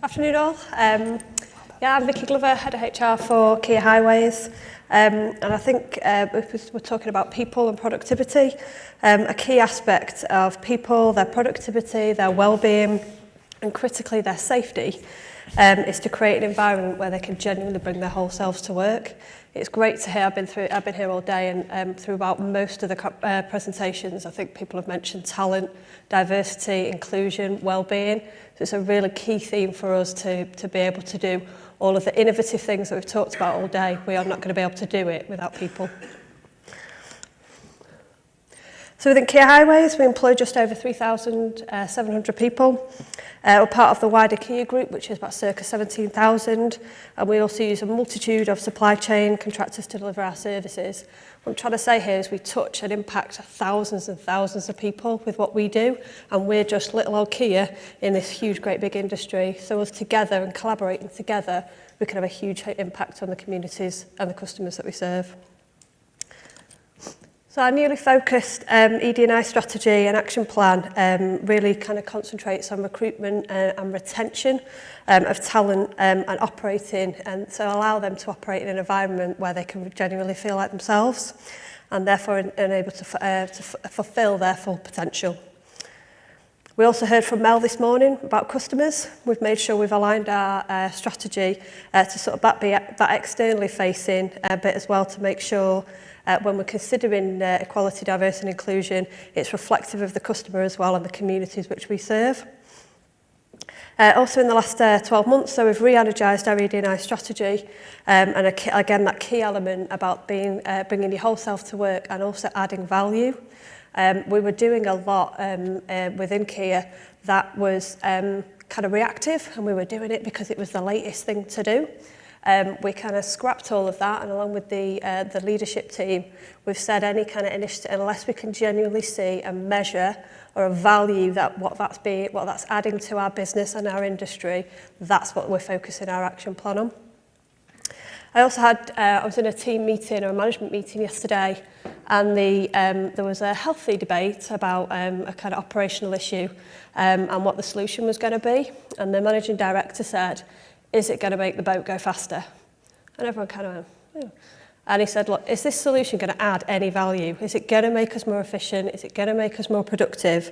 Afternoon all. I'm Vicki, Head of HR for Kia Highways. And I think we're talking about people and productivity. A key aspect of people, their productivity, their well-being, and critically their safety is to create an environment where they can genuinely bring their whole selves to work. It's great to hear. I've been here all day, and throughout most of the presentations, I think people have mentioned talent, diversity, inclusion, well-being. So it's a really key theme for us to be able to do all of the innovative things that we've talked about all day. We are not going to be able to do it without people. So within Kia Highways, we employ just over 3,700 people. We're part of the wider Kia group, which is about circa 17,000. And we also use a multitude of supply chain contractors to deliver our services. What I'm trying to say here is we touch and impact thousands and thousands of people with what we do. And we're just little old Kia in this huge, great big industry. So us together and collaborating together, we can have a huge impact on the communities and the customers that we serve. So our newly focused ED&I strategy and action plan really kind of concentrates on recruitment and retention of talent and operating, and so allow them to operate in an environment where they can genuinely feel like themselves and therefore able to fulfil their full potential. We also heard from Mel this morning about customers. We've made sure we've aligned our strategy to sort of be that externally facing bit as well, to make sure when we're considering equality, diversity and inclusion, it's reflective of the customer as well and the communities which we serve. Also in the last 12 months, so we've re-energised our ED&I strategy, and again that key element about bringing your whole self to work and also adding value. We were doing a lot within Kia that was kind of reactive, and we were doing it because it was the latest thing to do. We kind of scrapped all of that, and along with the leadership team, we've said any kind of initiative, unless we can genuinely see and measure or a value that what that's adding to our business and our industry, that's what we're focusing our action plan on. I also I was in a team meeting or a management meeting yesterday, and there was a healthy debate about a kind of operational issue and what the solution was going to be. And the managing director said, "Is it going to make the boat go faster?" And everyone kind of went, "Oh." And he said, "Look, is this solution going to add any value? Is it going to make us more efficient? Is it going to make us more productive?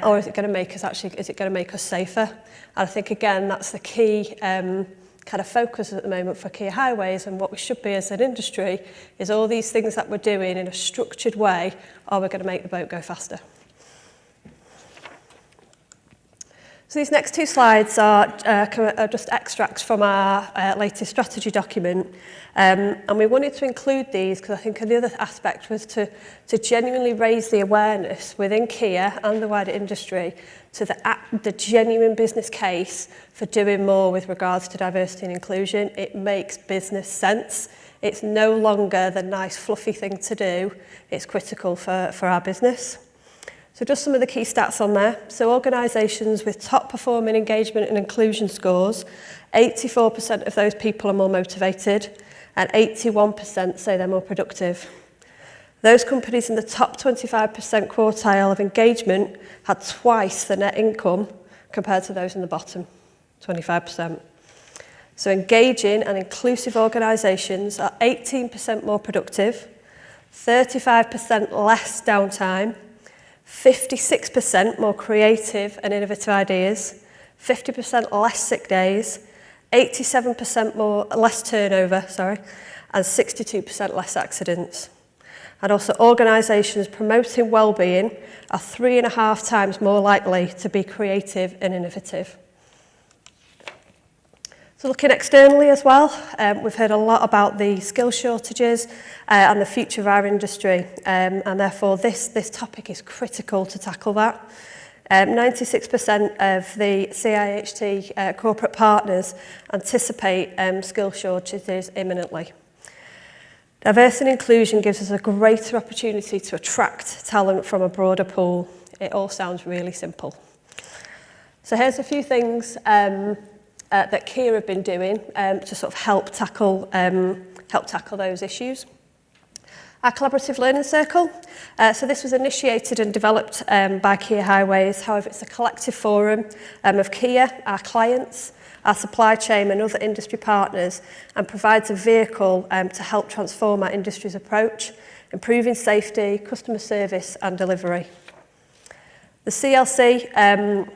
Or is it going to make us safer?" And I think, again, that's the key kind of focus at the moment for Kia Highways, and what we should be as an industry is all these things that we're doing in a structured way, are we going to make the boat go faster? So these next two slides are just extracts from our latest strategy document. And we wanted to include these because I think the other aspect was to genuinely raise the awareness within Kia and the wider industry to the genuine business case for doing more with regards to diversity and inclusion. It makes business sense. It's no longer the nice fluffy thing to do. It's critical for our business. So just some of the key stats on there. So organisations with top performing engagement and inclusion scores, 84% of those people are more motivated, and 81% say they're more productive. Those companies in the top 25% quartile of engagement had twice the net income compared to those in the bottom 25%. So engaging and inclusive organisations are 18% more productive, 35% less downtime, 56% more creative and innovative ideas, 50% less sick days, 87% less turnover, and 62% less accidents. And also organisations promoting well-being are 3.5 times more likely to be creative and innovative. So looking externally as well, we've heard a lot about the skill shortages and the future of our industry, and therefore this topic is critical to tackle that. 96% of the CIHT corporate partners anticipate skill shortages imminently. Diversity and inclusion gives us a greater opportunity to attract talent from a broader pool. It all sounds really simple. So here's a few things that Kia have been doing to sort of help tackle those issues. Our collaborative learning circle. So this was initiated and developed by Kia Highways. However, it's a collective forum of Kia, our clients, our supply chain and other industry partners, and provides a vehicle to help transform our industry's approach, improving safety, customer service and delivery. The CLC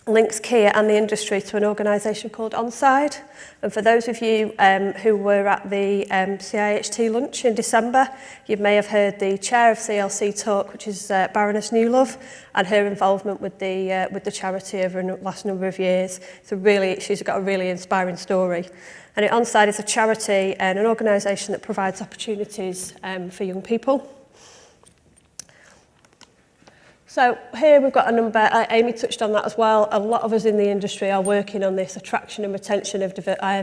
links Kia and the industry to an organisation called Onside. And for those of you who were at the CIHT lunch in December, you may have heard the chair of CLC talk, which is Baroness Newlove, and her involvement with the charity over the last number of years. She's got a really inspiring story. And Onside is a charity and an organisation that provides opportunities for young people. So here we've got a number, Amy touched on that as well. A lot of us in the industry are working on this attraction and retention of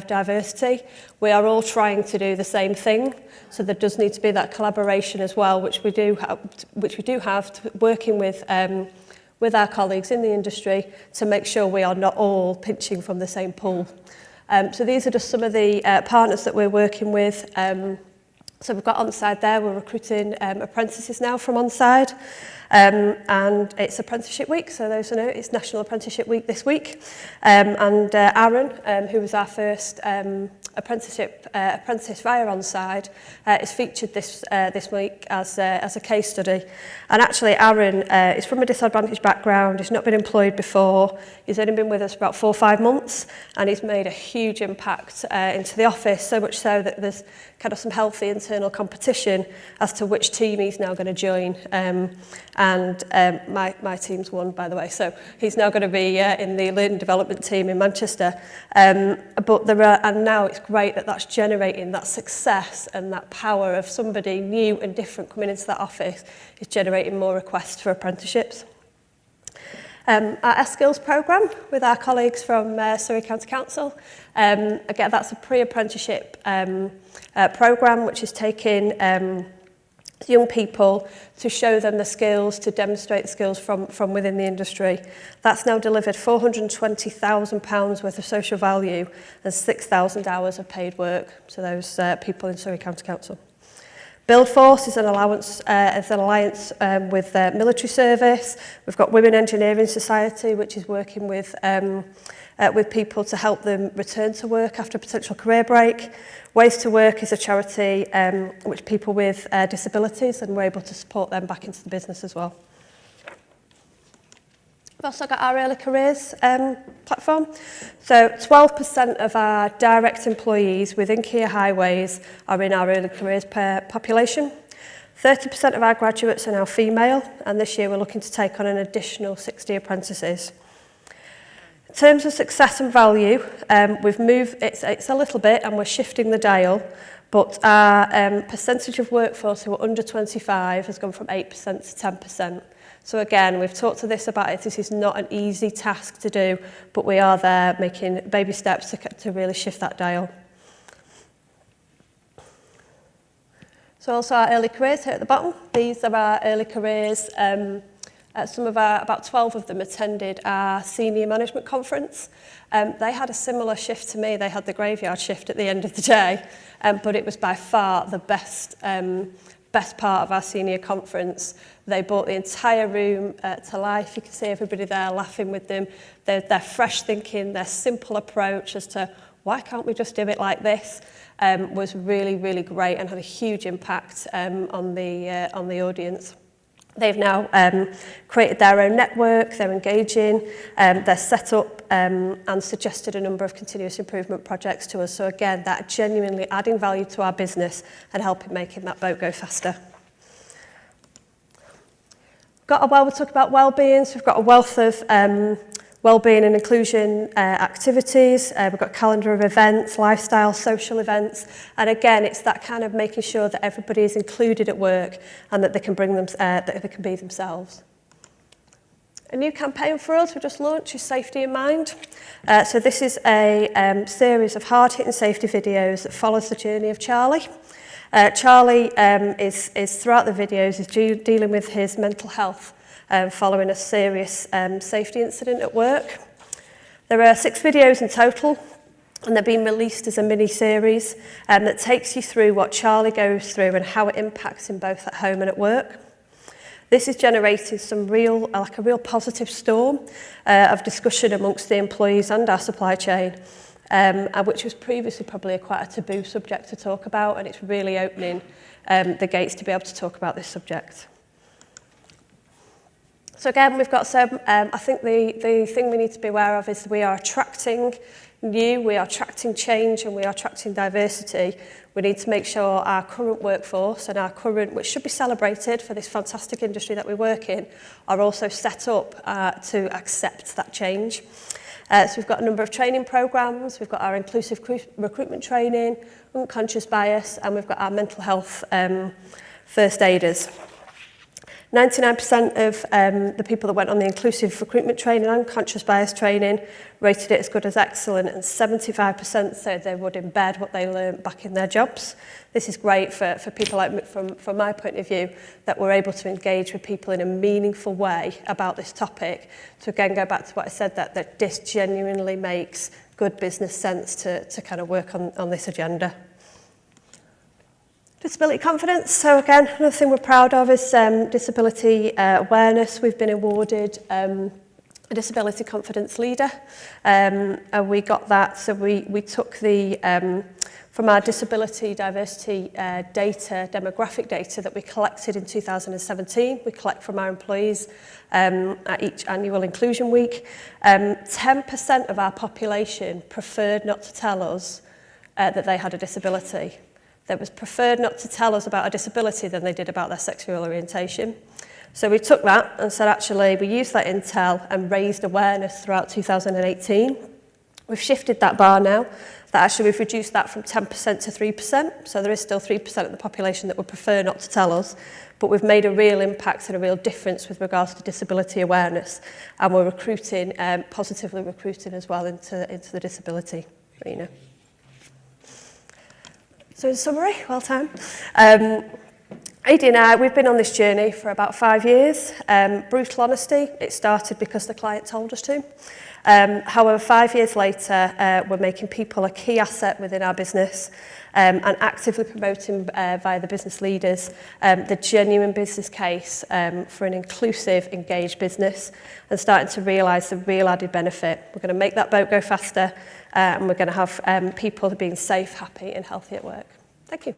diversity. We are all trying to do the same thing, so there does need to be that collaboration as well, which we do have, working with our colleagues in the industry to make sure we are not all pinching from the same pool. So these are just some of the partners that we're working with. So we've got Onside there. We're recruiting apprentices now from Onside. And it's Apprenticeship Week, so those who know it's National Apprenticeship Week this week. And Aaron, who was our first apprentice via Onside, is featured this week as a case study. And actually, Aaron is from a disadvantaged background. He's not been employed before. He's only been with us about 4 or 5 months, and he's made a huge impact into the office. So much so that there's kind of some healthy internal competition as to which team he's now going to join. And my team's won, by the way. So he's now going to be in the learning development team in Manchester. But now it's great that that's generating that success, and that power of somebody new and different coming into that office is generating more requests for apprenticeships. Our S-Skills programme with our colleagues from Surrey County Council. Again, that's a pre-apprenticeship programme which is taking young people to show them the skills, to demonstrate the skills from within the industry. That's now delivered £420,000 worth of social value and 6,000 hours of paid work to those people in Surrey County Council. Build Force is an alliance with military service. We've got Women Engineering Society, which is working with people to help them return to work after a potential career break. Ways to Work is a charity which people with disabilities, and we're able to support them back into the business as well. We've also got our early careers platform. So 12% of our direct employees within Kia Highways are in our early careers population. 30% of our graduates are now female, and this year we're looking to take on an additional 60 apprentices. In terms of success and value, we've moved, it's a little bit, and we're shifting the dial, but our percentage of workforce who are under 25 has gone from 8% to 10%. So again, we've talked to this about it. This is not an easy task to do, but we are there making baby steps to really shift that dial. So also our early careers here at the bottom. These are our early careers. About 12 of them attended our senior management conference. They had a similar shift to me. They had the graveyard shift at the end of the day, but it was by far the best part of our senior conference. They brought the entire room to life. You can see everybody there laughing with them. Their fresh thinking, their simple approach as to why can't we just do it like this was really, really great and had a huge impact on the audience. They've now created their own network, they're engaging, they're set up and suggested a number of continuous improvement projects to us. So again, that genuinely adding value to our business and helping making that boat go faster. We'll talk about wellbeing. So we've got a wealth of wellbeing and inclusion activities. We've got a calendar of events, lifestyle, social events. And again, it's that kind of making sure that everybody is included at work and that they can that they can be themselves. A new campaign for us we just launched is Safety in Mind. So this is a series of hard-hitting safety videos that follows the journey of Charlie. Charlie is throughout the videos is dealing with his mental health following a serious safety incident at work. There are 6 videos in total, and they're being released as a mini-series that takes you through what Charlie goes through and how it impacts him both at home and at work. This is generating some real, like a real positive storm of discussion amongst the employees and our supply chain, and which was previously probably quite a taboo subject to talk about, and it's really opening the gates to be able to talk about this subject. So again, we've got some, I think the thing we need to be aware of is we are attracting new, we are attracting change, and we are attracting diversity. We need to make sure our current workforce and our current, which should be celebrated for this fantastic industry that we work in, are also set up to accept that change. So we've got a number of training programs, we've got our inclusive recruitment training, unconscious bias, and we've got our mental health first aiders. 99% of the people that went on the inclusive recruitment training and conscious bias training rated it as good as excellent, and 75% said they would embed what they learned back in their jobs. This is great for people like me, from my point of view, that we're able to engage with people in a meaningful way about this topic. To again go back to what I said, that this genuinely makes good business sense to kind of work on this agenda. Disability confidence. So again, another thing we're proud of is disability awareness. We've been awarded a disability confidence leader, and we got that. So we took the from our disability diversity data, demographic data that we collected in 2017. We collect from our employees at each annual inclusion week. 10% of our population preferred not to tell us that they had a disability. That was preferred not to tell us about a disability than they did about their sexual orientation. So we took that and said, actually, we used that intel and raised awareness throughout 2018. We've shifted that bar now, that actually we've reduced that from 10% to 3%. So there is still 3% of the population that would prefer not to tell us, but we've made a real impact and a real difference with regards to disability awareness. And we're recruiting, positively recruiting as well into the disability arena. So in summary, well timed. AD&I, we've been on this journey for about 5 years. Brutal honesty, it started because the client told us to. However, 5 years later, we're making people a key asset within our business and actively promoting via the business leaders the genuine business case for an inclusive, engaged business, and starting to realise the real added benefit. We're going to make that boat go faster, and we're going to have people being safe, happy and healthy at work. Thank you.